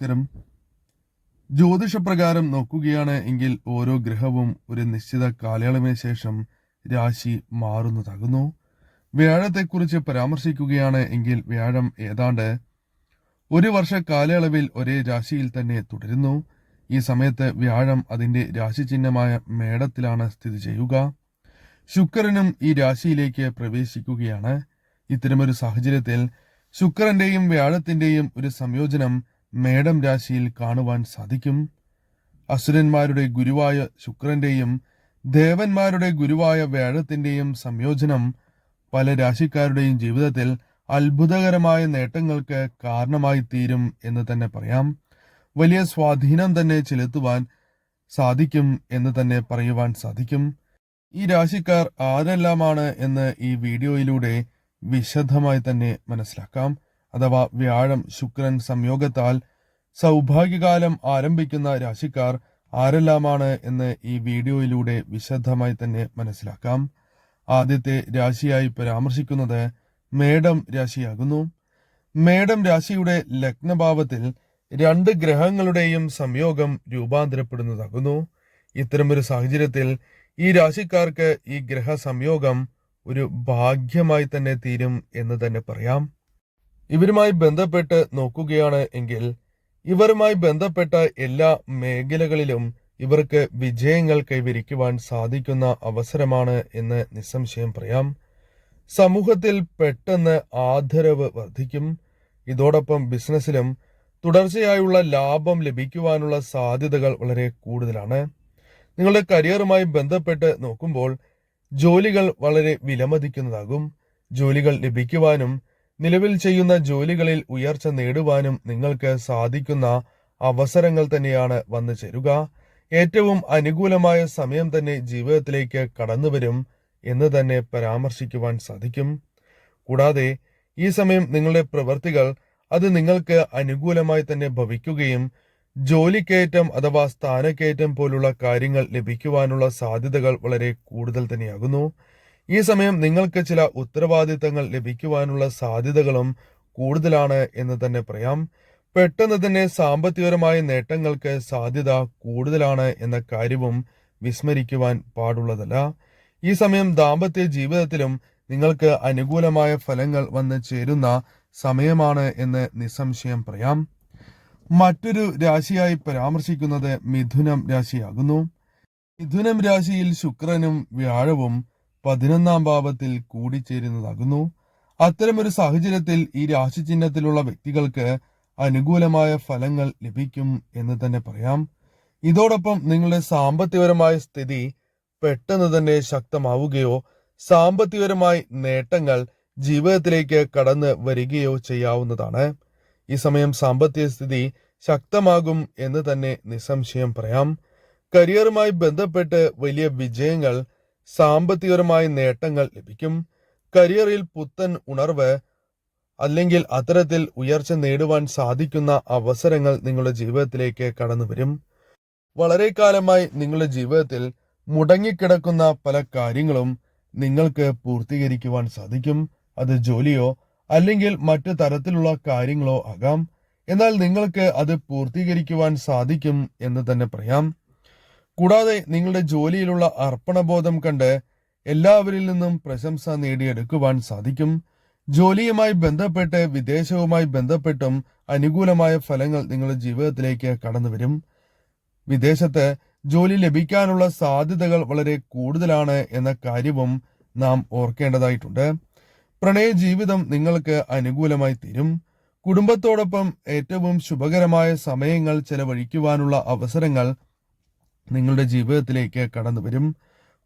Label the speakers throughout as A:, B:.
A: നമസ്കാരം. ജ്യോതിഷപ്രകാരം നോക്കുകയാണ് എങ്കിൽ ഓരോ ഗ്രഹവും ഒരു നിശ്ചിത കാലയളവിന് ശേഷം രാശി മാറുന്നതാകുന്നു. വ്യാഴത്തെക്കുറിച്ച് പരാമർശിക്കുകയാണ് എങ്കിൽ വ്യാഴം ഏതാണ്ട് ഒരു വർഷ കാലയളവിൽ ഒരേ രാശിയിൽ തന്നെ തുടരുന്നു. ഈ സമയത്ത് വ്യാഴം അതിന്റെ രാശിചിഹ്നമായ മേടത്തിലാണ് സ്ഥിതി ചെയ്യുക. ശുക്രനും ഈ രാശിയിലേക്ക് പ്രവേശിക്കുകയാണ്. ഇത്തരമൊരു സാഹചര്യത്തിൽ ശുക്രന്റെയും വ്യാഴത്തിന്റെയും ഒരു സംയോജനം മേടം രാശിയിൽ കാണുവാൻ സാധിക്കും. അസുരന്മാരുടെ ഗുരുവായ ശുക്രന്റെയും ദേവന്മാരുടെ ഗുരുവായ വ്യാഴത്തിന്റെയും സംയോജനം പല രാശിക്കാരുടെയും ജീവിതത്തിൽ അത്ഭുതകരമായ നേട്ടങ്ങൾക്ക് കാരണമായി തീരും എന്ന് തന്നെ പറയാം. വലിയ സ്വാധീനം തന്നെ ചെലുത്തുവാൻ സാധിക്കും എന്ന് തന്നെ പറയുവാൻ സാധിക്കും. ഈ രാശിക്കാർ ആരെല്ലാമാണ് എന്ന് ഈ വീഡിയോയിലൂടെ വിശദമായി തന്നെ മനസ്സിലാക്കാം. അഥവാ വ്യാഴം ശുക്രൻ സംയോഗത്താൽ സൗഭാഗ്യകാലം ആരംഭിക്കുന്ന രാശിക്കാർ ആരെല്ലാമാണ് എന്ന് ഈ വീഡിയോയിലൂടെ വിശദമായി തന്നെ മനസ്സിലാക്കാം. ആദ്യത്തെ രാശിയായി പരാമർശിക്കുന്നത് മേടം രാശിയാകുന്നു. മേടം രാശിയുടെ ലഗ്നഭാവത്തിൽ 2 ഗ്രഹങ്ങളുടെയും സംയോഗം രൂപാന്തരപ്പെടുന്നതാകുന്നു. ഇത്തരമൊരു സാഹചര്യത്തിൽ ഈ രാശിക്കാർക്ക് ഈ ഗ്രഹ സംയോഗം ഒരു ഭാഗ്യമായി തന്നെ തീരും എന്ന് തന്നെ പറയാം. ഇവരുമായി ബന്ധപ്പെട്ട് നോക്കുകയാണ് എങ്കിൽ ഇവരുമായി ബന്ധപ്പെട്ട എല്ലാ മേഖലകളിലും ഇവർക്ക് വിജയങ്ങൾ കൈവരിക്കുവാൻ സാധിക്കുന്ന അവസരമാണ് എന്ന് നിസ്സംശയം പറയാം. സമൂഹത്തിൽ പെട്ടെന്ന് ആദരവ് വർദ്ധിക്കും. ഇതോടൊപ്പം ബിസിനസ്സിലും തുടർച്ചയായുള്ള ലാഭം ലഭിക്കുവാനുള്ള സാധ്യതകൾ വളരെ കൂടുതലാണ്. നിങ്ങളുടെ കരിയറുമായി ബന്ധപ്പെട്ട് നോക്കുമ്പോൾ ജോലികൾ വളരെ വിലമതിക്കുന്നതാകും. ജോലികൾ ലഭിക്കുവാനും നിലവിൽ ചെയ്യുന്ന ജോലികളിൽ ഉയർച്ച നേടുവാനും നിങ്ങൾക്ക് സാധിക്കുന്ന അവസരങ്ങൾ തന്നെയാണ് വന്നു ചേരുക. ഏറ്റവും അനുകൂലമായ സമയം തന്നെ ജീവിതത്തിലേക്ക് കടന്നുവരും എന്ന് തന്നെ പരാമർശിക്കുവാൻ സാധിക്കും. കൂടാതെ ഈ സമയം നിങ്ങളുടെ പ്രവൃത്തികൾ അത് നിങ്ങൾക്ക് അനുകൂലമായി തന്നെ ഭവിക്കുകയും ജോലിക്കയറ്റം അഥവാ സ്ഥാനക്കയറ്റം പോലുള്ള കാര്യങ്ങൾ ലഭിക്കുവാനുള്ള സാധ്യതകൾ വളരെ കൂടുതൽ തന്നെയാകുന്നു. ഈ സമയം നിങ്ങൾക്ക് ചില ഉത്തരവാദിത്തങ്ങൾ ലഭിക്കുവാനുള്ള സാധ്യതകളും കൂടുതലാണ് എന്ന് തന്നെ പറയാം. പെട്ടെന്ന് തന്നെ സാമ്പത്തികപരമായ നേട്ടങ്ങൾക്ക് സാധ്യത കൂടുതലാണ് എന്ന കാര്യവും വിസ്മരിക്കുവാൻ പാടുള്ളതല്ല. ഈ സമയം ദാമ്പത്യ ജീവിതത്തിലും നിങ്ങൾക്ക് അനുകൂലമായ ഫലങ്ങൾ വന്ന് ചേരുന്ന സമയമാണ് എന്ന് നിസ്സംശയം പറയാം. മറ്റൊരു രാശിയായി പരാമർശിക്കുന്നത് മിഥുനം രാശിയാകുന്നു. മിഥുനം രാശിയിൽ ശുക്രനും വ്യാഴവും 11ാം ഭാവത്തിൽ കൂടിച്ചേരുന്നതാകുന്നു. അത്തരമൊരു സാഹചര്യത്തിൽ ഈ രാശി ചിഹ്നത്തിലുള്ള വ്യക്തികൾക്ക് അനുകൂലമായ ഫലങ്ങൾ ലഭിക്കും എന്ന് തന്നെ പറയാം. ഇതോടൊപ്പം നിങ്ങളുടെ സാമ്പത്തികപരമായ സ്ഥിതി പെട്ടെന്ന് തന്നെ ശക്തമാവുകയോ സാമ്പത്തികപരമായ നേട്ടങ്ങൾ ജീവിതത്തിലേക്ക് കടന്നു വരികയോ ചെയ്യാവുന്നതാണ്. ഈ സമയം സാമ്പത്തിക സ്ഥിതി ശക്തമാകും എന്ന് തന്നെ നിസ്സംശയം പറയാം. കരിയറുമായി ബന്ധപ്പെട്ട് വലിയ വിജയങ്ങൾ, സാമ്പത്തികപരമായ നേട്ടങ്ങൾ ലഭിക്കും. കരിയറിൽ പുത്തൻ ഉണർവ് അല്ലെങ്കിൽ അത്തരത്തിൽ ഉയർച്ച നേടുവാൻ സാധിക്കുന്ന അവസരങ്ങൾ നിങ്ങളുടെ ജീവിതത്തിലേക്ക് കടന്നു വരും. വളരെ കാലമായി നിങ്ങളുടെ ജീവിതത്തിൽ മുടങ്ങിക്കിടക്കുന്ന പല കാര്യങ്ങളും നിങ്ങൾക്ക് പൂർത്തീകരിക്കുവാൻ സാധിക്കും. അത് ജോലിയോ അല്ലെങ്കിൽ മറ്റു തരത്തിലുള്ള കാര്യങ്ങളോ ആകാം. എന്നാൽ നിങ്ങൾക്ക് അത് പൂർത്തീകരിക്കുവാൻ സാധിക്കും എന്ന് തന്നെ പറയാം. കൂടാതെ നിങ്ങളുടെ ജോലിയിലുള്ള അർപ്പണബോധം കണ്ട് എല്ലാവരിൽ നിന്നും പ്രശംസ നേടിയെടുക്കുവാൻ സാധിക്കും. ജോലിയുമായി ബന്ധപ്പെട്ട് വിദേശവുമായി ബന്ധപ്പെട്ടും അനുകൂലമായ ഫലങ്ങൾ നിങ്ങളുടെ ജീവിതത്തിലേക്ക് കടന്നു വരും. വിദേശത്ത് ജോലി ലഭിക്കാനുള്ള സാധ്യതകൾ വളരെ കൂടുതലാണ് എന്ന കാര്യവും നാം ഓർക്കേണ്ടതായിട്ടുണ്ട്. പ്രണയ ജീവിതം നിങ്ങൾക്ക് അനുകൂലമായി തീരും. കുടുംബത്തോടൊപ്പം ഏറ്റവും ശുഭകരമായ സമയങ്ങൾ ചെലവഴിക്കുവാനുള്ള അവസരങ്ങൾ നിങ്ങളുടെ ജീവിതത്തിലേക്ക് കടന്നു വരും.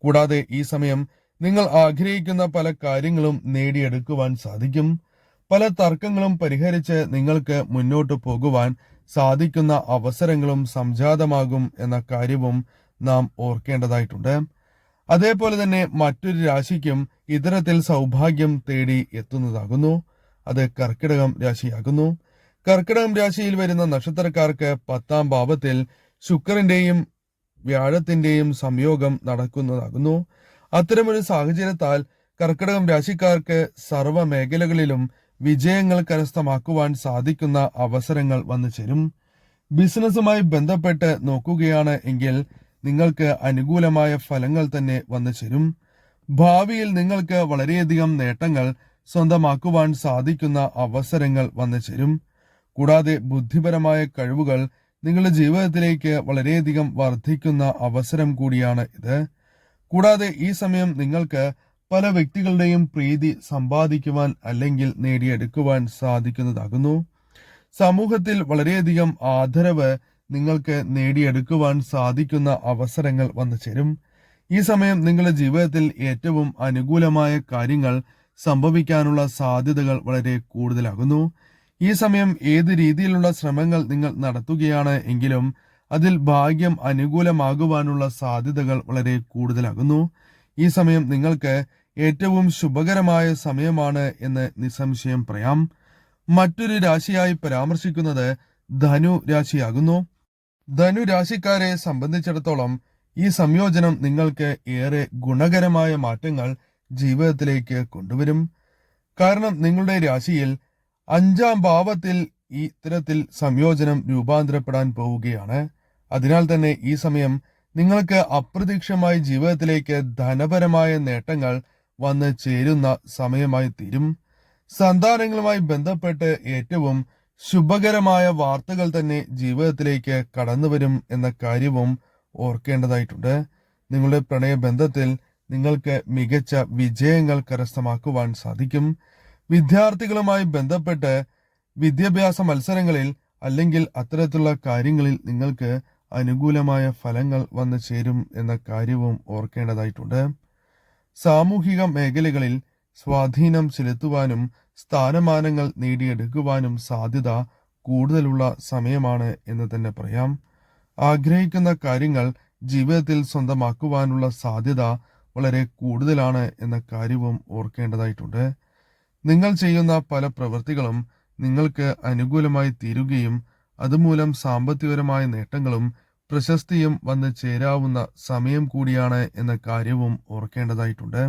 A: കൂടാതെ ഈ സമയം നിങ്ങൾ ആഗ്രഹിക്കുന്ന പല കാര്യങ്ങളും നേടിയെടുക്കുവാൻ സാധിക്കും. പല തർക്കങ്ങളും പരിഹരിച്ച് നിങ്ങൾക്ക് മുന്നോട്ട് പോകുവാൻ സാധിക്കുന്ന അവസരങ്ങളും സംജാതമാകും എന്ന കാര്യവും നാം ഓർക്കേണ്ടതായിട്ടുണ്ട്. അതേപോലെ തന്നെ മറ്റൊരു രാശിക്കും ഇത്തരത്തിൽ സൗഭാഗ്യം തേടി എത്തുന്നതാകുന്നു. അത് കർക്കിടകം രാശിയാകുന്നു. കർക്കിടകം രാശിയിൽ വരുന്ന നക്ഷത്രക്കാർക്ക് 10ാം ഭാവത്തിൽ ശുക്രന്റെയും വ്യാഴത്തിന്റെയും സംയോഗം നടക്കുന്നതാകുന്നു. അത്തരമൊരു സാഹചര്യത്താൽ കർക്കിടകം രാശിക്കാർക്ക് സർവ്വ മേഖലകളിലും വിജയങ്ങൾ കരസ്ഥമാക്കുവാൻ സാധിക്കുന്ന അവസരങ്ങൾ വന്നു ചേരും. ബിസിനസ്സുമായി ബന്ധപ്പെട്ട് നോക്കുകയാണ് എങ്കിൽ നിങ്ങൾക്ക് അനുകൂലമായ ഫലങ്ങൾ തന്നെ വന്നു ചേരും. ഭാവിയിൽ നിങ്ങൾക്ക് വളരെയധികം നേട്ടങ്ങൾ സ്വന്തമാക്കുവാൻ സാധിക്കുന്ന അവസരങ്ങൾ വന്നു ചേരും. കൂടാതെ ബുദ്ധിപരമായ കഴിവുകൾ നിങ്ങളുടെ ജീവിതത്തിലേക്ക് വളരെയധികം വർദ്ധിക്കുന്ന അവസരം കൂടിയാണ് ഇത്. കൂടാതെ ഈ സമയം നിങ്ങൾക്ക് പല വ്യക്തികളുടെയും പ്രീതി സമ്പാദിക്കുവാൻ അല്ലെങ്കിൽ നേടിയെടുക്കുവാൻ സാധിക്കുന്നതാകുന്നു. സമൂഹത്തിൽ വളരെയധികം ആദരവ് നിങ്ങൾക്ക് നേടിയെടുക്കുവാൻ സാധിക്കുന്ന അവസരങ്ങൾ വന്നു ചേരും. ഈ സമയം നിങ്ങളുടെ ജീവിതത്തിൽ ഏറ്റവും അനുകൂലമായ കാര്യങ്ങൾ സംഭവിക്കാനുള്ള സാധ്യതകൾ വളരെ കൂടുതലാകുന്നു. ഈ സമയം ഏത് രീതിയിലുള്ള ശ്രമങ്ങൾ നിങ്ങൾ നടത്തുകയാണ് എങ്കിലും അതിൽ ഭാഗ്യം അനുകൂലമാകുവാനുള്ള സാധ്യതകൾ വളരെ കൂടുതലാകുന്നു. ഈ സമയം നിങ്ങൾക്ക് ഏറ്റവും ശുഭകരമായ സമയമാണ് എന്ന് നിസ്സംശയം പറയാം. മറ്റൊരു രാശിയായി പരാമർശിക്കുന്നത് ധനു രാശിയാകുന്നു. ധനു രാശിക്കാരെ സംബന്ധിച്ചിടത്തോളം ഈ സംയോജനം നിങ്ങൾക്ക് ഏറെ ഗുണകരമായ മാറ്റങ്ങൾ ജീവിതത്തിലേക്ക് കൊണ്ടുവരും. കാരണം നിങ്ങളുടെ രാശിയിൽ 5ാം ഭാവത്തിൽ ഈ ഇത്തരത്തിൽ സംയോജനം രൂപാന്തരപ്പെടാൻ പോവുകയാണ്. അതിനാൽ തന്നെ ഈ സമയം നിങ്ങൾക്ക് അപ്രതീക്ഷിതമായി ജീവിതത്തിലേക്ക് ധനപരമായ നേട്ടങ്ങൾ വന്ന് ചേരുന്ന സമയമായി തീരും. സന്താനങ്ങളുമായി ബന്ധപ്പെട്ട് ഏറ്റവും ശുഭകരമായ വാർത്തകൾ തന്നെ ജീവിതത്തിലേക്ക് കടന്നുവരും എന്ന കാര്യവും ഓർക്കേണ്ടതായിട്ടുണ്ട്. നിങ്ങളുടെ പ്രണയബന്ധത്തിൽ നിങ്ങൾക്ക് മികച്ച വിജയങ്ങൾ കരസ്ഥമാക്കുവാൻ സാധിക്കും. വിദ്യാർത്ഥികളുമായി ബന്ധപ്പെട്ട് വിദ്യാഭ്യാസ മത്സരങ്ങളിൽ അല്ലെങ്കിൽ അത്തരത്തിലുള്ള കാര്യങ്ങളിൽ നിങ്ങൾക്ക് അനുകൂലമായ ഫലങ്ങൾ വന്നു ചേരും എന്ന കാര്യവും ഓർക്കേണ്ടതായിട്ടുണ്ട്. സാമൂഹിക മേഖലകളിൽ സ്വാധീനം ചെലുത്തുവാനും സ്ഥാനമാനങ്ങൾ നേടിയെടുക്കുവാനും സാധ്യത കൂടുതലുള്ള സമയമാണ് എന്ന് തന്നെ പറയാം. ആഗ്രഹിക്കുന്ന കാര്യങ്ങൾ ജീവിതത്തിൽ സ്വന്തമാക്കുവാനുള്ള സാധ്യത വളരെ കൂടുതലാണ് എന്ന കാര്യവും ഓർക്കേണ്ടതായിട്ടുണ്ട്. നിങ്ങൾ ചെയ്യുന്ന പല പ്രവൃത്തികളും നിങ്ങൾക്ക് അനുകൂലമായി തീരുകയും അതുമൂലം സാമ്പത്തികപരമായ നേട്ടങ്ങളും പ്രശസ്തിയും വന്ന് ചേരാവുന്ന സമയം കൂടിയാണ് എന്ന കാര്യവും ഓർക്കേണ്ടതായിട്ടുണ്ട്.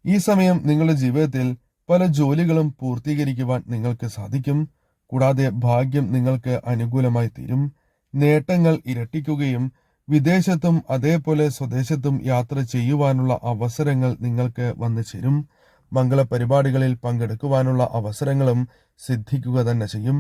A: ഈ സമയം നിങ്ങളുടെ ജീവിതത്തിൽ പല ജോലികളും പൂർത്തീകരിക്കുവാൻ നിങ്ങൾക്ക് സാധിക്കും. കൂടാതെ ഭാഗ്യം നിങ്ങൾക്ക് അനുകൂലമായി തീരും. നേട്ടങ്ങൾ ഇരട്ടിക്കുകയും വിദേശത്തും അതേപോലെ സ്വദേശത്തും യാത്ര ചെയ്യുവാനുള്ള അവസരങ്ങൾ നിങ്ങൾക്ക് വന്നു ചേരും. മംഗള പരിപാടികളിൽ പങ്കെടുക്കുവാനുള്ള അവസരങ്ങളും സിദ്ധിക്കുക തന്നെ ചെയ്യും.